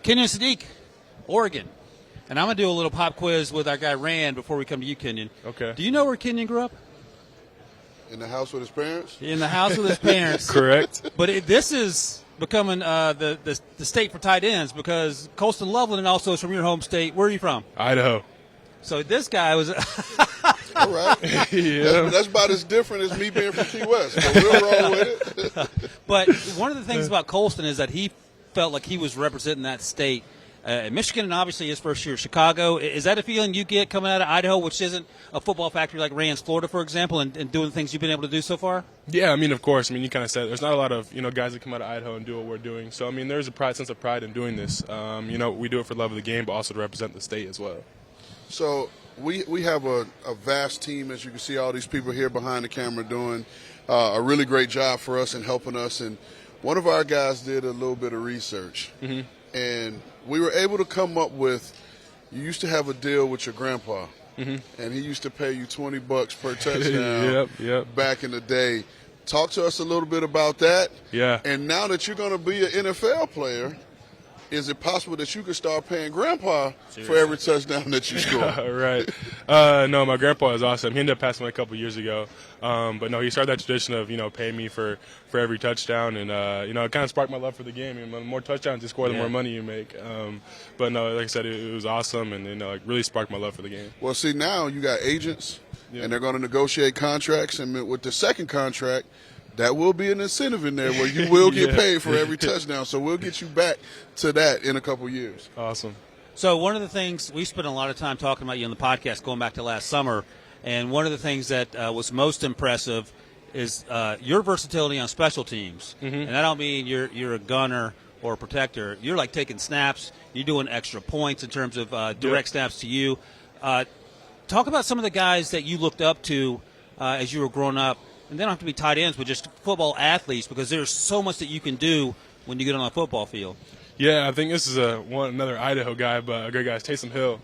Kenyon Sadiq, Oregon. And I'm going to do a little pop quiz with our guy Rand before we come to you, Kenyon. Okay. Do you know where Kenyon grew up? In the house with his parents? In the house with his parents. Correct. But this is becoming the state for tight ends because Colston Loveland also is from your home state. Where are you from? Idaho. So this guy was All right. Yeah. That's about as different as me being from Key West. So we'll roll with it. But one of the things about Colston is that he felt like he was representing that state. Michigan, and obviously his first year, Chicago. Is that a feeling you get coming out of Idaho, which isn't a football factory like Rand's Florida, for example, and doing the things you've been able to do so far? Yeah, I mean, of course. I mean, you kind of said there's not a lot of guys that come out of Idaho and do what we're doing. So I mean, there's a sense of pride in doing this. We do it for the love of the game, but also to represent the state as well. So we have a vast team, as you can see, all these people here behind the camera doing a really great job for us and helping us. And one of our guys did a little bit of research, and we were able to come up with, you used to have a deal with your grandpa, and he used to pay you $20 per touchdown Yep. back in the day. Talk to us a little bit about that. Yeah. And now that you're going to be an NFL player, is it possible that you could start paying grandpa for every touchdown that you score? Right. No, my grandpa is awesome. He ended up passing away a couple years ago. But no, he started that tradition of, paying me for every touchdown. And, it kind of sparked my love for the game. And the more touchdowns you score, the more money you make. But no, like I said, it was awesome and, it really sparked my love for the game. Well, see, now you got agents, and they're going to negotiate contracts. And with the second contract, that will be an incentive in there where you will get paid for every touchdown. So we'll get you back to that in a couple years. Awesome. So one of the things, we spent a lot of time talking about you on the podcast going back to last summer, and one of the things that was most impressive is your versatility on special teams. And I don't mean you're a gunner or a protector. You're like taking snaps. You're doing extra points in terms of direct snaps to you. Talk about some of the guys that you looked up to as you were growing up. And they don't have to be tight ends, but just football athletes, because there's so much that you can do when you get on a football field. Yeah, I think this is another Idaho guy, but a great guy, Taysom Hill.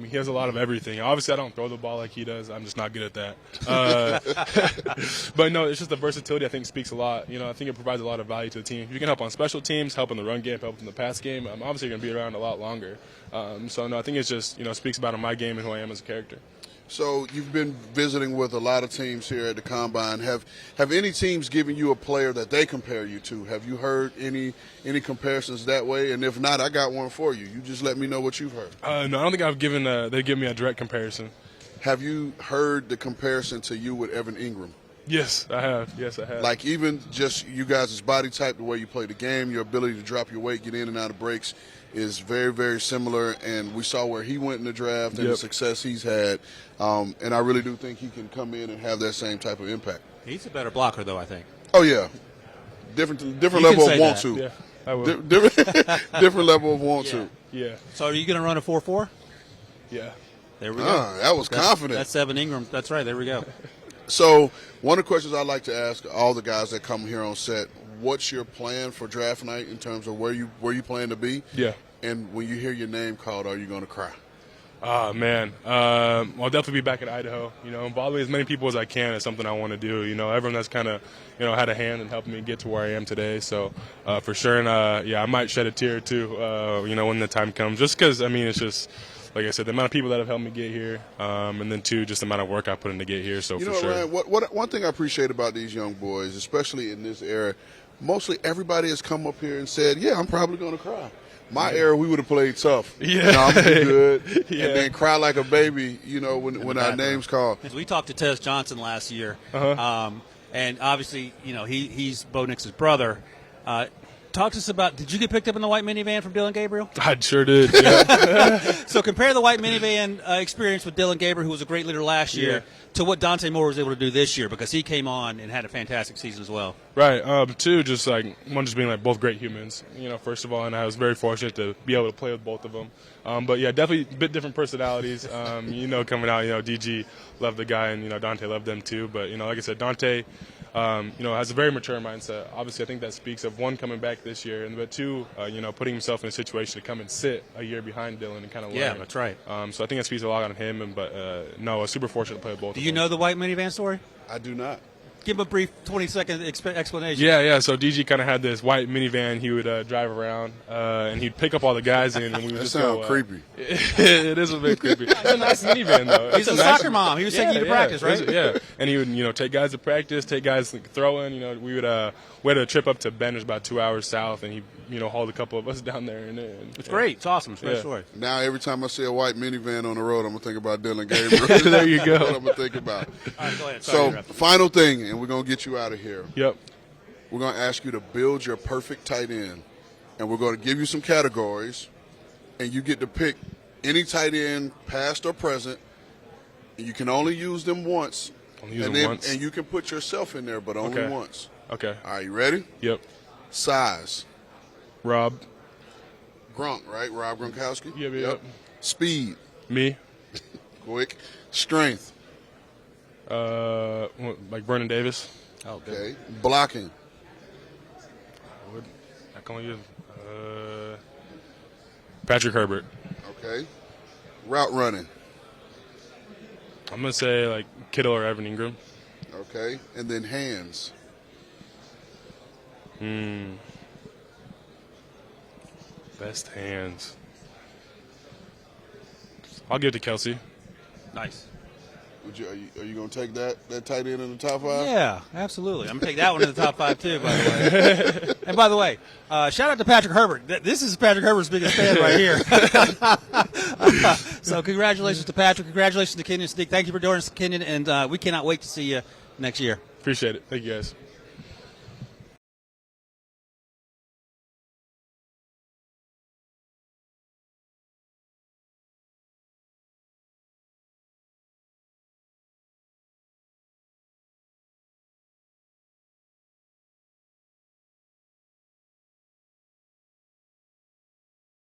He has a lot of everything. Obviously, I don't throw the ball like he does. I'm just not good at that. But no, it's just the versatility I think speaks a lot. I think it provides a lot of value to the team. If you can help on special teams, help in the run game, help in the pass game, I'm obviously going to be around a lot longer. So no, I think it's just speaks about my game and who I am as a character. So you've been visiting with a lot of teams here at the Combine. Have any teams given you a player that they compare you to? Have you heard any comparisons that way? And if not, I got one for you. You just let me know what you've heard. No, I don't think I've given they give me a direct comparison. Have you heard the comparison to you with Evan Ingram? Yes, I have. Like even just you guys' body type, the way you play the game, your ability to drop your weight, get in and out of breaks is very, very similar. And we saw where he went in the draft and the success he's had. And I really do think he can come in and have that same type of impact. He's a better blocker, though, I think. Oh, yeah. Different level of want to. Yeah, I will. Different level of want to. Yeah. So are you going to run a 4.4? Yeah. There we go. That was confident. That's Evan Ingram. That's right. There we go. So one of the questions I like to ask all the guys that come here on set, what's your plan for draft night in terms of where you plan to be? Yeah. And when you hear your name called, are you going to cry? Oh, man. I'll definitely be back in Idaho. Involving as many people as I can is something I want to do. Everyone that's kind of, had a hand in helping me get to where I am today. So, for sure. And, I might shed a tear, too, when the time comes. Just because, it's just, like I said, the amount of people that have helped me get here, and then, two, just the amount of work I put in to get here. So, for sure. Ryan, one thing I appreciate about these young boys, especially in this era, mostly everybody has come up here and said, yeah, I'm probably going to cry. My era, we would have played tough. Yeah. I'm going to be good. And then cry like a baby, when our name's called. We talked to Tez Johnson last year. And obviously, he's Bo Nix's brother. Talk to us about, did you get picked up in the white minivan from Dillon Gabriel? I sure did, yeah. So compare the white minivan experience with Dillon Gabriel, who was a great leader last year, to what Dante Moore was able to do this year, because he came on and had a fantastic season as well. Right. Two, just being both great humans, first of all, and I was very fortunate to be able to play with both of them. But yeah, definitely a bit different personalities. Coming out, DG loved the guy, and Dante loved them too. But like I said, Dante, has a very mature mindset. Obviously, I think that speaks of one, coming back this year, but two, putting himself in a situation to come and sit a year behind Dillon and kind of learn. Yeah, that's right. So I think that speaks a lot on him. But I was super fortunate to play with both. Do you know the white minivan story? I do not. give him a brief 20-second explanation. Yeah. So DG kind of had this white minivan he would drive around, and he'd pick up all the guys in, and we would That just sounds go. creepy. It is a bit creepy. It's a nice minivan though. He's a soccer mom. He was taking you to practice, right? Yeah, and he would take guys to practice, take guys throwing. We had a trip up to Bend, it's about 2 hours south, and he hauled a couple of us down there. And it's great. It's awesome. It's a great story. Now every time I see a white minivan on the road, I'm gonna think about Dillon Gabriel. There you go. That's what I'm gonna think about. All right, go ahead. Sorry So final thing, and we're gonna get you out of here. Yep. We're gonna ask you to build your perfect tight end, and we're gonna give you some categories, and you get to pick any tight end, past or present. And you can only use them once. Only use them once. And you can put yourself in there, but only once. Okay. All right, you ready? Yep. Size. Rob. Grunk, right? Rob Gronkowski? Yep. Speed. Me. Quick. Strength. Like Vernon Davis. Oh, good. Okay. Blocking. I can only use Patrick Herbert. Okay. Route running. I'm gonna say like Kittle or Evan Ingram. Okay. And then hands. Best hands. I'll give it to Kelsey. Nice. Are you going to take that tight end in the top 5? Yeah, absolutely. I'm going to take that one in the top 5, too, by the way. And by the way, shout out to Patrick Herbert. This is Patrick Herbert's biggest fan right here. So congratulations to Patrick. Congratulations to Kenyon Sadiq. Thank you for doing this, Kenyon, and we cannot wait to see you next year. Appreciate it. Thank you, guys.